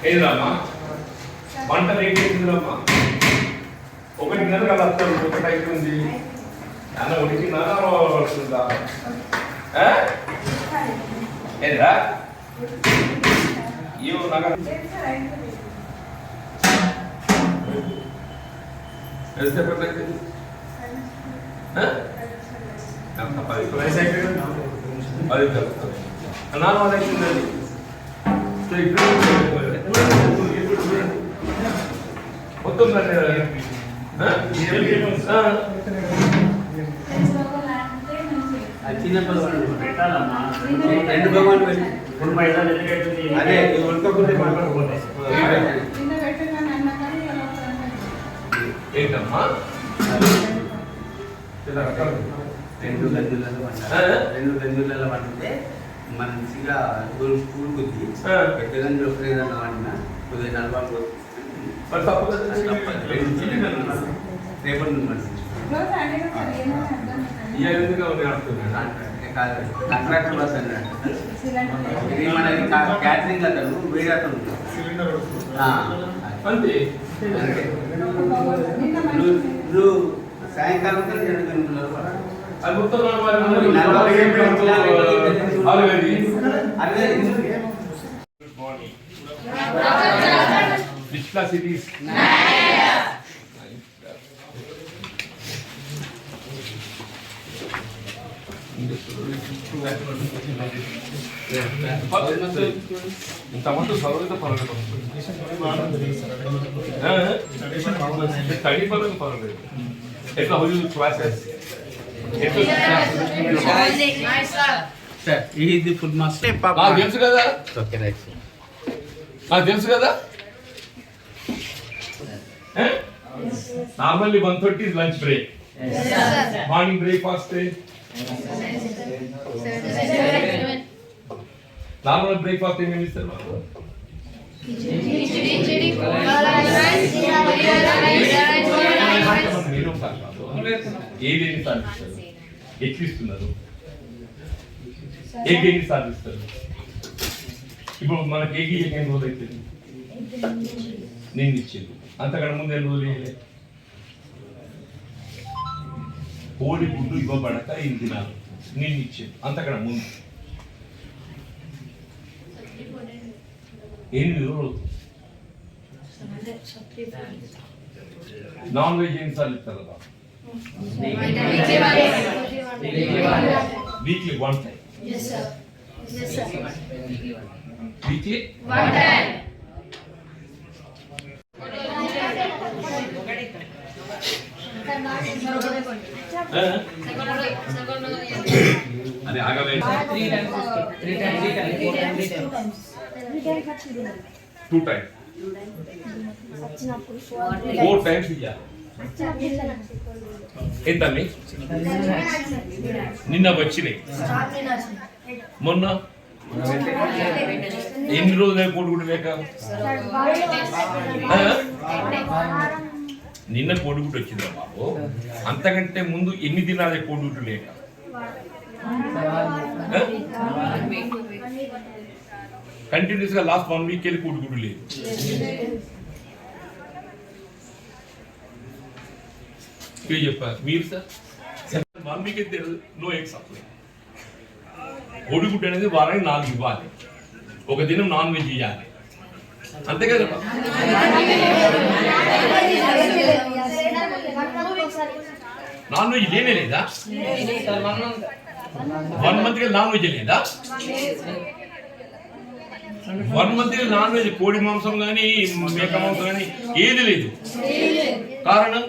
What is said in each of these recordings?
ఏదిరామ్మా వంట రేట్ ఏంటిదమ్మా? 1:30 కదా వస్తారు, 1 అవుతుంది. అన్న 1:30 వస్తుందా? ఏదిరా ఇవ్వ నాకు మొత్తం చిన్నప్పుడు పెట్టాలమ్మా, 2 భగవాన్ పెట్టి 2 పైసలు అదే ఉడకకుంటే ఏంటమ్మా 2 గంజులలో వండితే మంచిగా కూరుకుద్ది. ఎక్కడంటే ఒకరేదన్నా వండినా కొద్దిగా నలభై రేపటి కాంట్రాక్టర్ బస్ అన్నాడు. ఇది మనకి క్యాటరింగ్ అతను వేరే అతను నువ్వు సాయంకాలం 2 గంటల Which class it is? ఇంతమంది చదువుతో పర్వాలేదు, స్టడీ పర్వాలేదు పర్వాలేదు. ఎట్లా హౌ యూ క్లాసెస్? ఇది ఫుడ్ మాస్టర్ నాకు తెలుసు కదా, నాకు తెలుసు కదా. Normally 1:30 is lunch break. Morning breakfast normal breakfast ఏమేమి ఇస్తారు మాకు? ఏదేమి సాధిస్తారు, ఎక్కిస్తున్నారు, ఏకేమి సాధిస్తారు. ఇప్పుడు మనకి ఏకి ఎన్ని రోజులు అవుతుంది? నేను ఇచ్చేది అంతకన్నా ముందు ఎన్ని రోజులు వేయలే. కోడి గుడ్డు ఇవ్వబడక 8 దినాలు నేను ఇచ్చేది అంతకన్నా ముందు 8 రోజులు. నాన్ వెజ్ ఎన్నిసార్లు ఇస్తారు కదా? Weekly 1 time. Weekly 1 time. అదే ఆగవే 2 times 4 times ఇయ్యాలి. ఎంత నిన్న వచ్చినాయి, మొన్న ఎన్ని రోజులు కోడిగుడ్డు లేక? నిన్న కోడిగుడ్డు వచ్చిందా బాబు? అంతకంటే ముందు ఎన్ని దినాలే కోడిగుడ్డు లేక? కంటిన్యూస్ గా లాస్ట్ 1 week వెళ్ళి కోడిగుడ్డు లేదు. చెప్పారు మీరు సార్ 1 week అయితే నో ఎగ్ సప్లై. కోడిగుడ్డు అనేది వారానికి 4 ఇవ్వాలి, 1 దినం నాన్ వెజ్ ఇవ్వాలి, అంతే కదా? నాన్ వెజ్ లేనే లేదా? 1 month నాన్ వెజ్ లేదా? 1 month నాన్ వెజ్, కోడి మాంసం కానీ మేక మాంసం కానీ ఏది లేదు. కారణం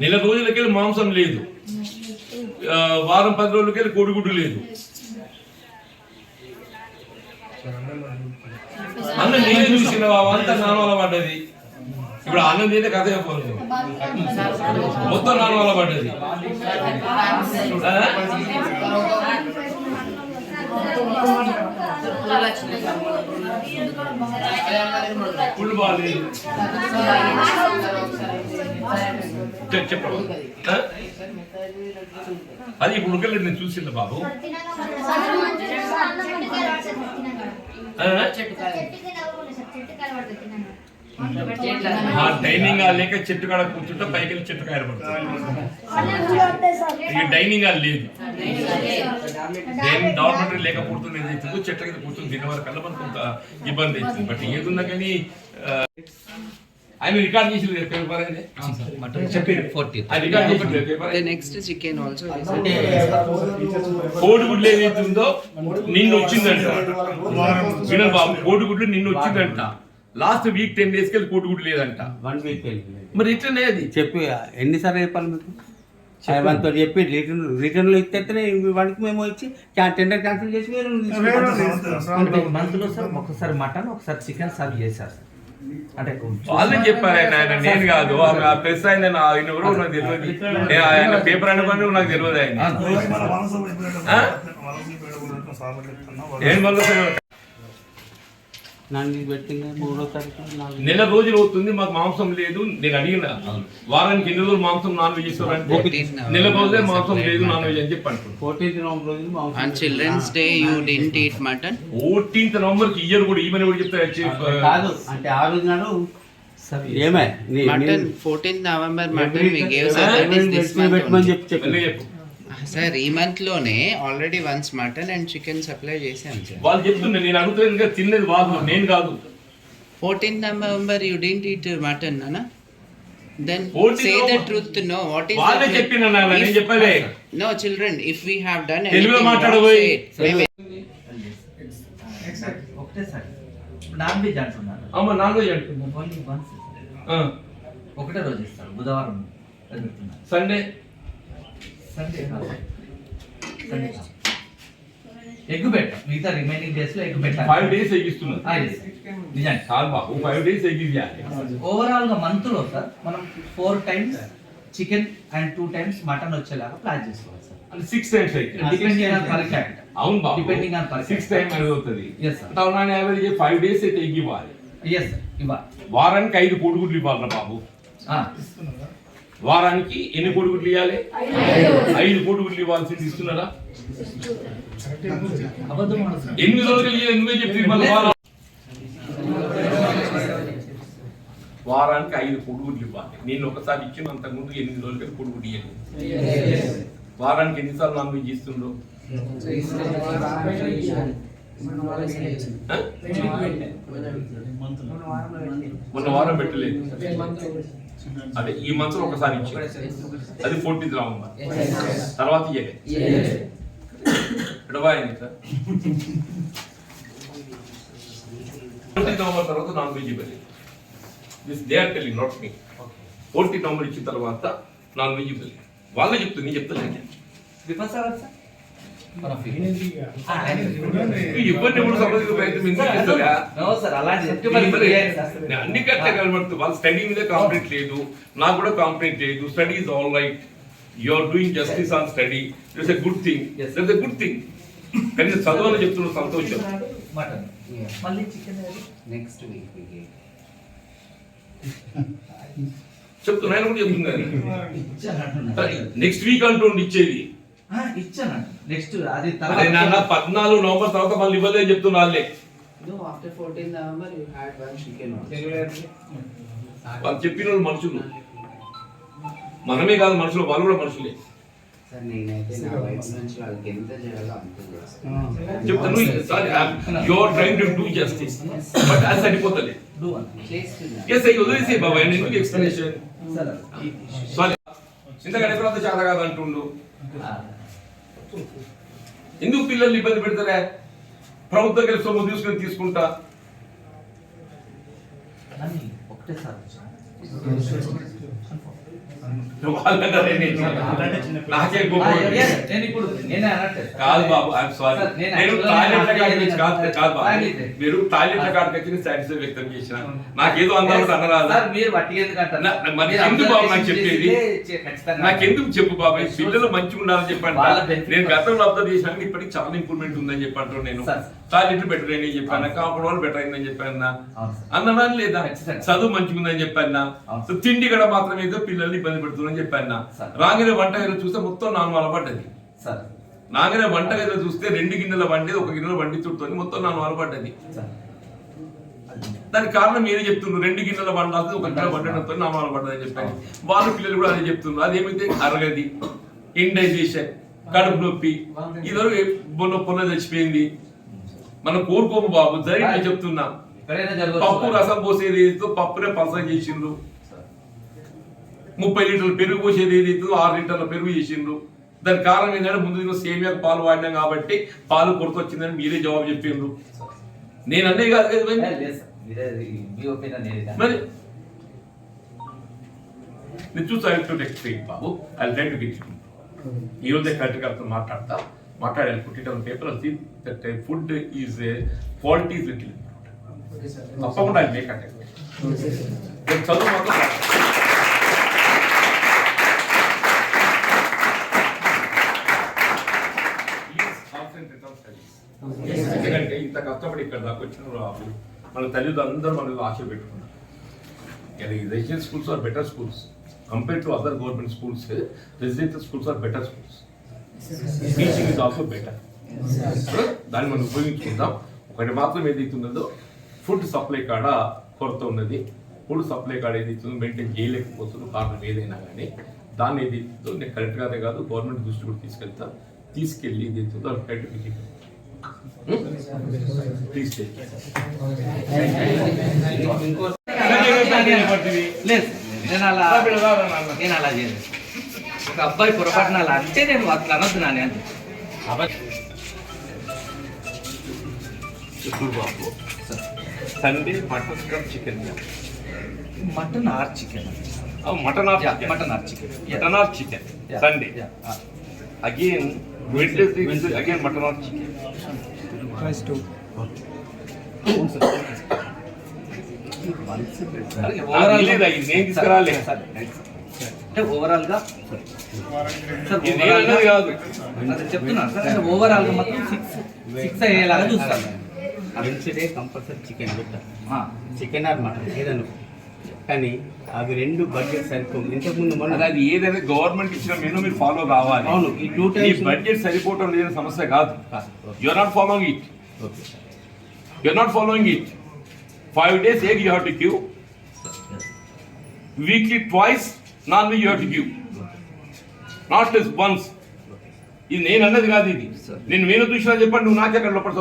నెల రోజులకెళ్ళి మాంసం లేదు, వారం 10 రోజులకెళ్ళి కోడిగుడ్డు లేదు. అన్నం నేనే చూసిన అంతా నానవల పడ్డది. ఇప్పుడు అన్నం తింటే కథ చెప్పాలి, మొత్తం నానవల పడ్డది. ఫుల్ బాగాలేదు చెప్పు అది ఇప్పుడు ఉడకలేదు నేను చూసింది బాబు డైనింగ్ హాల్ లేక చెట్టు కాడ కూర్చుంటే పైకి వెళ్ళి చెట్టు కాయలు పడుతుంది ఇక డైనింగ్ హాల్ లేదు డార్మెంటరీ లేకపోతుంది ఏదైతుందో చెట్ల కింద కూర్చొని తినే వరకల్లా మనకు కొంత ఇబ్బంది అవుతుంది బట్ ఏదున్నా కానీ ఆయన రికార్డ్ చేసి నెక్స్ట్ చికెన్ ఆల్సో కోడిగుడ్లు ఏదైతుందో నిన్ను వచ్చిందంట వినల్ బాబు కోడిగుడ్లు నిన్ను వచ్చిందంట లాస్ట్ వీక్ 10 days కి కోడిగుడ్లు లేదంట 1 week మరి ఇట్లనే అది చెప్పి ఎన్నిసార్లు చెప్పాలి మీకు వాళ్ళతో చెప్పి రిటర్న్లో ఇస్తేనే వాడికి మేము ఇచ్చి టెండర్ క్యాన్సిల్ చేసి మంత్లో సార్ ఒకసారి మటన్ ఒకసారి చికెన్ సర్వ్ చేశారు సార్ అంటే వాళ్ళే చెప్పారు ఆయన నేను కాదు ప్రెస్ ఆయన ఎవరో నాకు తెలియదు ఆయన పేపర్ అనుకోని నాకు తెలియదు ఆయన ఏం వల్ల నెల రోజులు అవుతుంది మాకు మాంసం లేదు నేను అడిగిన వారానికి ఎన్ని రోజులు మాంసం నాన్ వెజ్ ఇస్తారంటే నెల రోజులే మాంసం లేదు నాన్ వెజ్ అని చెప్పి అంటున్నాను. Children's day you didn't eat mutton 14th November కి ఇయర్ కూడా ఈమెన్ కూడా చెప్తారు కాదు అంటే ఆ రోజు నాడు ఏమే mutton 14th November mutton we gave sir that is this month చెప్పు సార్ ఈ మంత్ లోనే already once mutton and chicken supply చేశాం సార్ వాళ్ళు చెప్తున్నారు నేను అడుగుతున్నాను ఇంకా తిన్నది వాళ్ళు నేను కాదు 14th November you didn't eat mutton nana then say the truth no what is వాళ్ళే చెప్పినా నేను చెప్పలే no children if we have done తెలుగులో మాట్లాడబోయి ఒకటే సార్ నాన్ వెజ్ అంటున్నారు అమ్మ నాన్ వెజ్ అంటున్నాను ఓన్లీ వన్స్ ఒకటే రోజు ఇస్తారు బుధవారం సండే ఎగ్ పెట్టాం మిగతా రిమైనింగ్ డేస్ లో ఎగ్ పెట్టాం 5 days ఎగిస్తున్నారు నిజంగా కాదు బాబు 5 days ఎగియాలి ఓవరాల్ గా మంత్ లో సార్ మనం 4 times chicken and 2 times mutton వచ్చేలాగా ప్లాన్ చేసుకోవాలి సార్ అంటే 6 times అయితే డిపెండింగ్ ఆన్ పర్ క్యాపిటల్ అవును బాబు డిపెండింగ్ ఆన్ పర్ 6 times అవుతుంది yes sir town average 5 days అయితే ఎగ్ ఇవ్వాలి yes sir ఇవ్వాలి వారానికి 5 కోడిగుడ్లు ఇవ్వాలి బాబు వారానికి ఎన్ని కోడిగుడ్లు ఇవ్వాలి 5 కోడిగుడ్లు ఇవ్వాల్సింది ఇస్తున్నారా 8 రోజులు ఎందుకు చెప్తుంది మళ్ళీ వారానికి 5 కోడిగుడ్లు ఇవ్వాలి నేను ఒకసారి ఇచ్చిన అంతకుముందు 8 రోజులకి కోడిగుడ్డు ఇవ్వాలి వారానికి ఎన్నిసార్లు నాన్ వెజ్ ఇస్తుండ్రు మొన్న వారం పెట్టలేదు అదే ఈ మంత్ ఒకసారి ఇచ్చారు అది 14th November తర్వాత ఇయ్యలే ఎడబాయింది సార్ 14th November తర్వాత నాన్ వెజ్ ఇవ్వలేదు this they are telling not me 14th November ఇచ్చిన తర్వాత నాన్ వెజ్ ఇవ్వలేదు వాళ్ళే చెప్తుంది నేను చెప్తాను ఇబ్బంది ఎప్పుడు సమస్యలు అన్ని కరెక్ట్ కనబడుతుంది వాళ్ళ స్టడీ మీద కాంప్లీట్ లేదు నాకు కూడా కాంప్లీట్ లేదు study is all right you are doing justice on study it's a good thing it's a good thing కానీ చదవాలని చెప్తున్న సంతోషం మళ్ళీ చికెన్ నెక్స్ట్ వీక్ చెప్తున్నా కూడా చెప్తున్నాను నెక్స్ట్ వీక్ అంటుండి ఇచ్చేది ఇచ్చాను నెక్స్ట్ అది 14 November తర్వాత మళ్ళీ ఇవ్వలేదని చెప్తున్నా వాళ్ళే after 14th November you had one chicken వాళ్ళు చెప్పిన వాళ్ళు మనుషులు మనమే కాదు మనుషులు వాళ్ళు కూడా మనుషులే సార్ నేనైతే నా వైపు నుంచి వాళ్ళకి ఎంత చేయాలో అంత చేస్తాను చెప్తాను you are trying to do justice but అది సరిపోతలే yes I వదిలేసి బాబా ఎందుకు ఎక్స్ప్లనేషన్ సారీ ఇంతకంటే తర్వాత చాలా కాదు అంటుండు ఎందుకు పిల్లల్ని ఇబ్బంది పెడతారా ప్రభుత్వం కలిసి సొమ్ము తీసుకుంటా ఒకటే సార్ నాకే నేను ఇప్పుడు నేనే అనట్లేదు. కాదు బాబు, ఐఎమ్ సారీ. సార్, నేను నేను actually టాయిలెట్ నేను కాడికి వచ్చి కాదు కాదు బాబు. తాగితే. మీరు టాయిలెట్ కాడికి వచ్చి సాటిస్ఫై వ్యక్తం చేసిన నాకేదో అందరూ అనరాదు. సార్, మీరు వట్టి ఎందుకు అంటారు? మరి మీరు ఎందుకు బాబు నాకు observation చెప్పేది? చేస్తే ఖచ్చితంగా నాకెందుకు చెప్పు బాబాయ్, పిల్లలు మంచిగా ఉండాలని చెప్పండి. వాళ్ళ benefit నేను గతంలో అబ్జర్వ్ చేశాను, ఇప్పటికి చాలా ఇంప్రూవ్మెంట్ ఉందని చెప్పంటారు. నేను సార్. టాయిలెట్లు బెటర్ అని చెప్పాను, కాంపౌండ్ వాళ్ళు బెటర్ అయిందని చెప్పాను అవును సార్. అన్నదా లేదా, ఖచ్చితంగా. చదువు మంచిగా ఉందని చెప్పాను. అవును. తిండి కూడా మాత్రం ఏదో పిల్లల్ని ఇబ్బంది పెడుతుందని చెప్పాను. సార్. రాగిన వంటగదిలో చూస్తే మొత్తం నాలుగు అలపడ్డది. సార్ నాగిన వంటగదిలో చూస్తే 2 గిన్నెల వండేది, 1 గిన్నెల వండి చుట్టూ మొత్తం నాలుగు అలపడ్డది. సార్ దానికి కారణం మీరే చెప్తున్నారు, 2 గిన్నెల వండాల్సింది 1 గిన్నెల వండడంతో నామాలు పడ్డదని చెప్పాను. వాళ్ళ పిల్లలు కూడా అదే చెప్తున్నారు. అదేమైతే అరగది, ఇండైజేషన్, కడుపు నొప్పి, ఇదివరకు పొన్న చచ్చిపోయింది. మనం కోరుకోము బాబు, జరిగి చెప్తున్నా. ఎక్కడైనా జరగవచ్చు. పప్పు రసం పోసేది ఏదైతే పప్పునే పలసం చేసిండ్రు, 30 లీటర్లు పెరుగు పోసేది ఏదైతే 6 లీటర్ల పెరుగు చేసిండ్రు. దానికి కారణం ఏంటంటే ముందు నేను సేమియాకు పాలు వాడినాం కాబట్టి పాలు కొరత వచ్చిందని మీరే జవాబు చెప్పిండ్రు. నేను అన్నీ కాదు కదా మరి. లేదు సార్, మీరే మీ ఒపీనియన్ ఏది? మరి నేను చూసి next Babu I try to get ఈ రోజే కరెక్ట్గా మాట్లాడతా. మాట్లాడాలి, పుట్టిన paper that food is quality is little తప్పకుండా అది మేక్ నేను చదువు మాత్రం ఎందుకంటే ఇంత కష్టపడి ఇక్కడ దాకా వచ్చిన రాబు మన తల్లిదండ్రులు మన ఆశ పెట్టుకున్నారు. Residential schools are better schools compared to other government schools. Residential schools are better schools. Teaching is also better. దాన్ని మనం ఉపయోగించుకుందాం. ఒకటి మాత్రం ఏదైతే ఉన్నదో ఫుడ్ సప్లై కాడ కొరత ఉన్నది. ఫుడ్ సప్లై కాడ ఏదైతుందో మెయింటైన్ చేయలేకపోతుందో కారణం ఏదైనా కానీ దాన్ని ఏదైతుందో నేను కరెక్ట్గానే కాదు గవర్నమెంట్ దృష్టి కూడా తీసుకెళ్ళి ఏదైతుందో అది కరెక్ట్ ప్లీజ్ లేదు, నేను అలా చేయలేదు. ఒక అబ్బాయి పొరపాటున అలా అంటే నేను అట్లా అనొద్దు నాని అంటే. Sunday mutton come chicken, mutton or chicken, mutton or mutton or chicken, mutton or chicken Sunday again Wednesday again mutton or chicken. Twice two. నేను తీసుకురాలే అంటే ఓవరాల్ గా చెప్తున్నాను సార్, అంటే ఓవరాల్ గా మాత్రం 6 అయ్యేలాగా చూస్తాను. వెన్స్డే కంపల్సరీ చికెన్ పెట్టాలి, చికెన్ ఆర్ మటన్ ఏదను. కానీ అవి 2 బడ్జెట్ సరిపోవు. ఇంతకుముందు మొన్న అది ఏదైనా గవర్నమెంట్ ఇచ్చిన మెనూ మీరు ఫాలో కావాలి. అవును, ఈ 2 ఈ టైమ్స్ బడ్జెట్ సరిపోవటం లేని సమస్య కాదు. You are not following it. Okay sir. You are not following it. 5 days egg you have to give. Weekly twice non-veg you have to give. Not just once. ఇది నేను అన్నది కాదు, ఇది నేను నేను చూసినా చెప్పండి. నువ్వు నాకే అక్కడ లోపల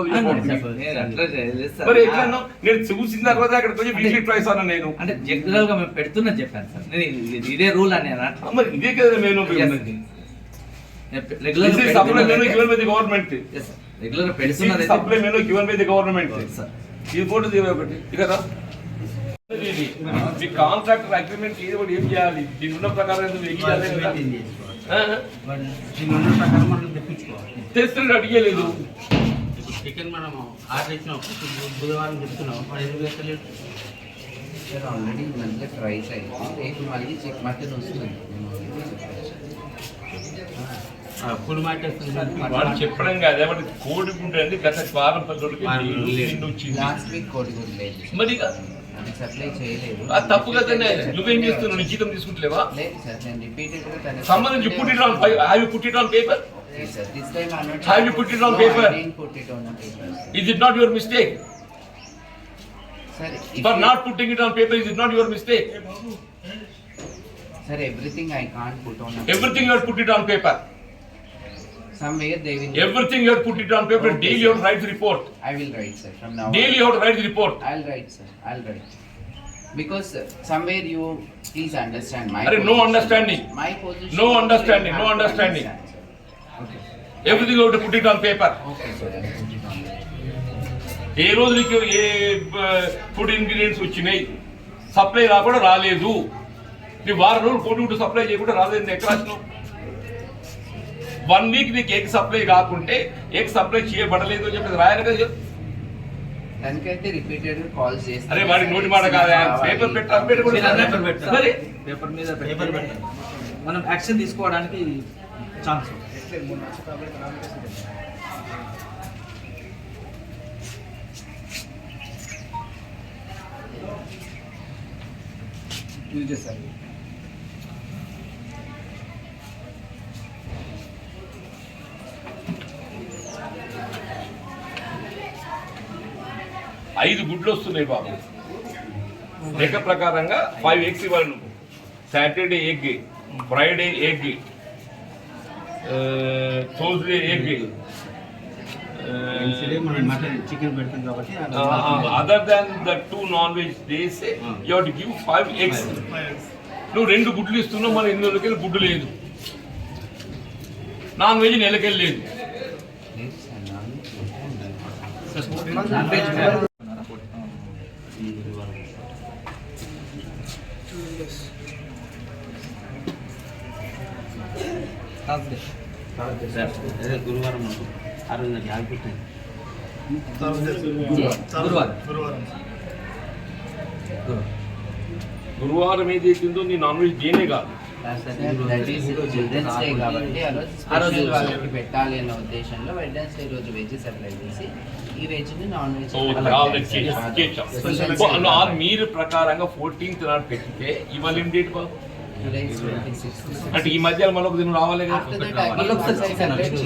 మరి ఎట్లా నేను చూసిన తర్వాత అక్కడ కొంచెం వీక్లీ ట్రైస్ అన్నా నేను అంటే జనరల్ గా మేము పెడుతున్నా చెప్పాను సార్, నేను ఇదే రూల్ అని మరి ఇదే కదా నేను regular supply menu given by the government. Regular పెడుతున్నది supply menu given by the government. ఇది బోర్డు ఒకటి కదా. మీ కాంట్రాక్టర్ అగ్రిమెంట్ ఏది కూడా ఏం చేయాలి, దీని ఉన్న ప్రకారం ప్రకారం మనం తెప్పించుకోవాలి. తెస్తున్నట్టు అడిగలేదు. చికెన్ మనం ఆర్డర్ ఇచ్చినాం, బుధవారం చెప్తున్నాం, వాడు ఎందుకు వేస్తలేదు? సార్ ఆల్రెడీ మంచిగా ట్రైస్ అయింది, రేపు మళ్ళీ మటన్ వస్తుంది. ఫుడ్ మార్కెట్ వాడు చెప్పడం కాదు, వాడు కోడి గుండె అంటే గత వారం లాస్ట్ వీక్ కోడి గుడ్డు లేదు మరి అది సప్లై చేయలేదు. అది తప్పు కదా. నువ్వేం చేస్తున్నావు, నీ జీతం తీసుకుంటలేవా? లేదు సార్, నేను రిపీటెడ్ గా సంబంధించి put it on paper. Yes sir, this time I'm not. Have you put it on paper? I didn't put it on the paper. Is it not your mistake? Sir, For not putting it on paper, is it not your mistake? Sir, everything I can't put on the Everything you have put it on paper. Somewhere they will. Everything you have put it on paper. Okay, Daily sir. you have to write the report. I will write sir from now. Daily you have to write the report. I'll write sir, I'll write. Because somewhere you please understand my Arre, no position. understanding. My position. No also understanding, you no have to understanding. understand, sir. Okay. Everything you have to put it on paper. Okay sir, I'll put it on paper. ఏ రోజు నీకు ఏ food ingredients వచ్చినాయి, supply రాకుండా రాలేదు, నీ వారం రోజులు కోడిగుడ్డు supply చేయకుండా రాలేదు ఎక్కడ రాసినావు? 1 వీక్ నీకు ఎగ్ సప్లై కాకుంటే ఎగ్ సప్లై చేయబడలేదు అని చెప్పి రాయాలి కదా. దానికైతే రిపీటెడ్ కాల్స్ చేస్తారు. అరే వాడి నోటి మాట కాదా, పేపర్ పెట్టాలి. మరి పేపర్ మీద పేపర్ పెట్టాలి. మనం యాక్షన్ తీసుకోవడానికి ఛాన్స్ ఉంది. ఇది చేస్తారు. ఐదు గుడ్లు వస్తున్నాయి బాబు. లెక్క ప్రకారంగా 5 ఎగ్స్ ఇవ్వాలి నువ్వు. Saturday egg, Friday egg, Thursday egg. Mutton chicken పెడతాం కాబట్టి other than the 2 non veg days you have to give 5 eggs. నువ్వు 2 గుడ్లు ఇస్తున్నావు, మన 8 రోజులకి గుడ్డు లేదు. నాన్ వెజ్ నెలకెళ్ళి లేదు. గురువారం ఆ రోజు నాకు ఆగిపోతాయి. గురువారం ఏదైతుందో నీ నాన్ వెజ్ డేనే కాదు. దట్ ఈస్ చిల్డ్రన్స్ డే కాబట్టి ఆ రోజు స్పెషల్ వాళ్ళకి పెట్టాలి అనే ఉద్దేశంలో వెడ్నెస్డే రోజు వెజ్ సప్లై చేసి ఈ వెజ్ ని నాన్ వెజ్ మీరు ప్రకారంగా 14th నాడు పెట్టితే ఇవాళ ఏం డేట్ బాబు? అంటే ఈ మధ్యలో మళ్ళీ ఒక దినం రావాలి కదా.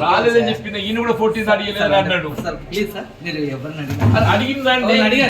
రాలేదని చెప్పిన ఈయన కూడా 14th అడిగలేదు అన్నాడు. ప్లీజ్ సార్, మీరు ఎవరిని అడిగిందండి. అడిగారు.